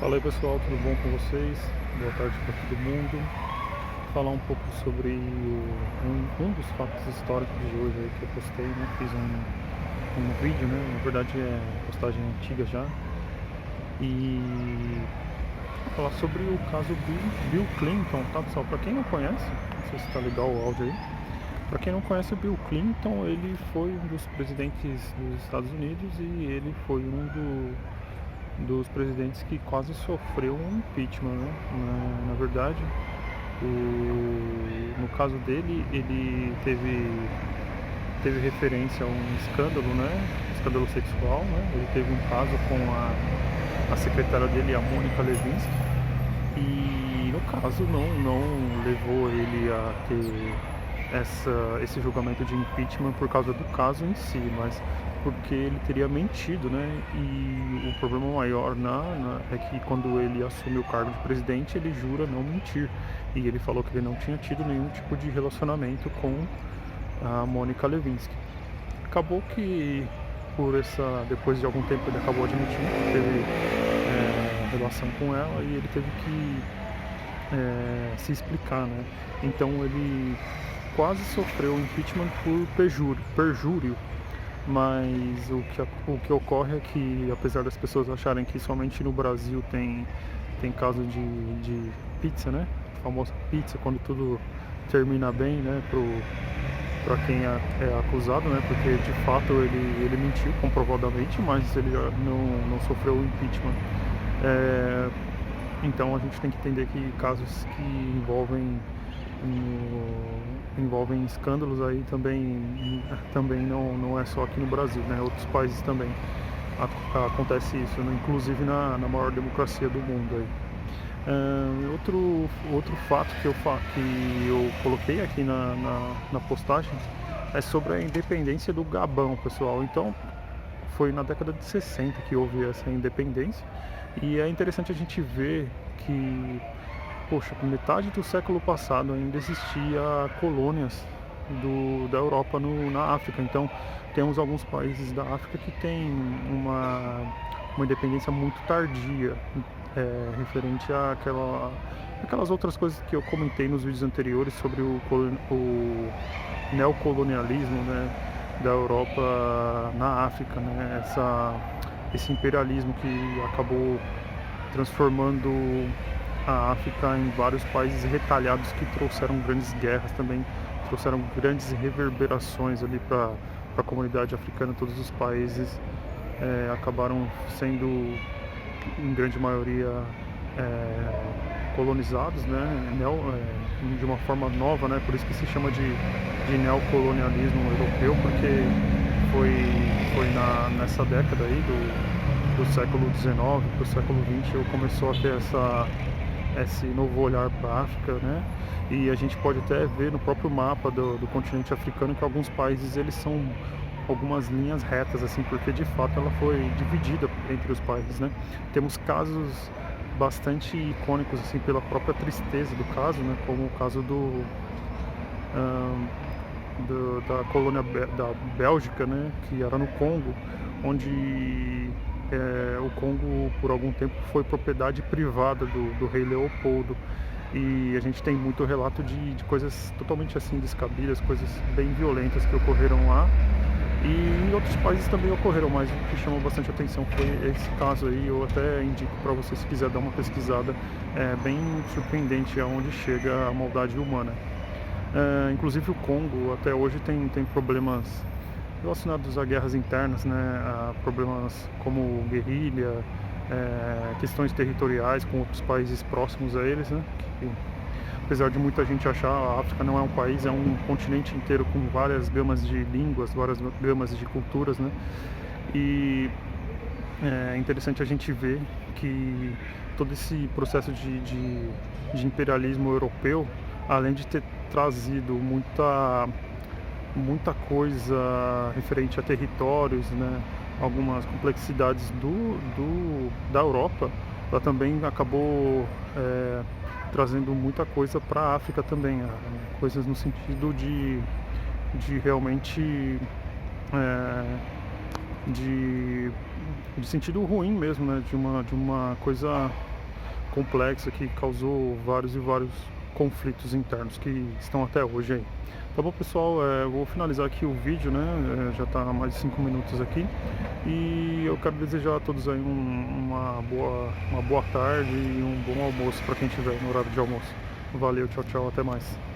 Fala aí pessoal, tudo bom com vocês? Boa tarde para todo mundo. Falar um pouco sobre um dos fatos históricos de hoje aí que eu postei, né? Fiz um vídeo, né? Na verdade é postagem antiga já. E falar sobre o caso Bill Clinton, tá pessoal? Para quem não conhece, não sei se tá legal o áudio aí. Para quem não conhece o Bill Clinton, ele foi um dos presidentes dos Estados Unidos e ele foi dos presidentes que quase sofreu um impeachment, né? Na verdade, no caso dele, ele teve referência a um escândalo, né? Escândalo sexual, né? Ele teve um caso com a secretária dele, a Mônica Lewinsky, e no caso não levou ele a ter esse julgamento de impeachment por causa do caso em si, mas porque ele teria mentido, né? E o problema maior é que quando ele assume o cargo de presidente, ele jura não mentir. E ele falou que ele não tinha tido nenhum tipo de relacionamento com a Mônica Lewinsky. Acabou que depois de algum tempo ele acabou admitindo que teve relação com ela e ele teve que se explicar, né? Então ele quase sofreu impeachment por perjúrio, mas o que ocorre é que, apesar das pessoas acharem que somente no Brasil tem caso de pizza, né? A famosa pizza, quando tudo termina bem, né? Para quem é acusado, né? Porque de fato ele mentiu comprovadamente, mas ele não sofreu impeachment. Então a gente tem que entender que casos que envolvem escândalos aí também não é só aqui no Brasil, né? Outros países também acontece isso, né? Inclusive na maior democracia do mundo aí. Outro fato que eu coloquei aqui na postagem é sobre a independência do Gabão, pessoal. Então, foi na década de 60 que houve essa independência, e é interessante a gente ver que, poxa, por metade do século passado ainda existia colônias da Europa na África. Então, temos alguns países da África que têm uma independência muito tardia, referente aquelas outras coisas que eu comentei nos vídeos anteriores sobre o neocolonialismo, né, da Europa na África, né, esse imperialismo que acabou transformando a África em vários países retalhados que trouxeram grandes guerras também, trouxeram grandes reverberações ali para a comunidade africana. Todos os países acabaram sendo, em grande maioria, colonizados, né, de uma forma nova, né, por isso que se chama de neocolonialismo europeu, porque foi nessa década aí do século XIX para o século XX eu começou a ter esse novo olhar para a África, né? E a gente pode até ver no próprio mapa do continente africano que alguns países eles são algumas linhas retas, assim, porque de fato ela foi dividida entre os países, né? Temos casos bastante icônicos, assim, pela própria tristeza do caso, né? Como o caso da colônia da Bélgica, né? Que era no Congo, onde o Congo por algum tempo foi propriedade privada do rei Leopoldo, e a gente tem muito relato de coisas totalmente assim descabidas, coisas bem violentas que ocorreram lá, e em outros países também ocorreram, mas o que chamou bastante atenção foi esse caso aí. Eu até indico para você, se quiser dar uma pesquisada, é bem surpreendente aonde chega a maldade humana. Inclusive o Congo até hoje tem problemas relacionados a guerras internas, né, a problemas como guerrilha, questões territoriais com outros países próximos a eles, né, que, apesar de muita gente achar, a África não é um país, é um continente inteiro com várias gamas de línguas, várias gamas de culturas, né, e é interessante a gente ver que todo esse processo de imperialismo europeu, além de ter trazido muita coisa referente a territórios, né, algumas complexidades da Europa, ela também acabou trazendo muita coisa para a África também, coisas no sentido de realmente de sentido ruim mesmo, né, de uma coisa complexa que causou vários e vários conflitos internos que estão até hoje aí. Tá bom, pessoal? Eu vou finalizar aqui o vídeo, né? Já está há mais de 5 minutos aqui. E eu quero desejar a todos aí uma boa tarde e um bom almoço para quem estiver no horário de almoço. Valeu, tchau, tchau, até mais.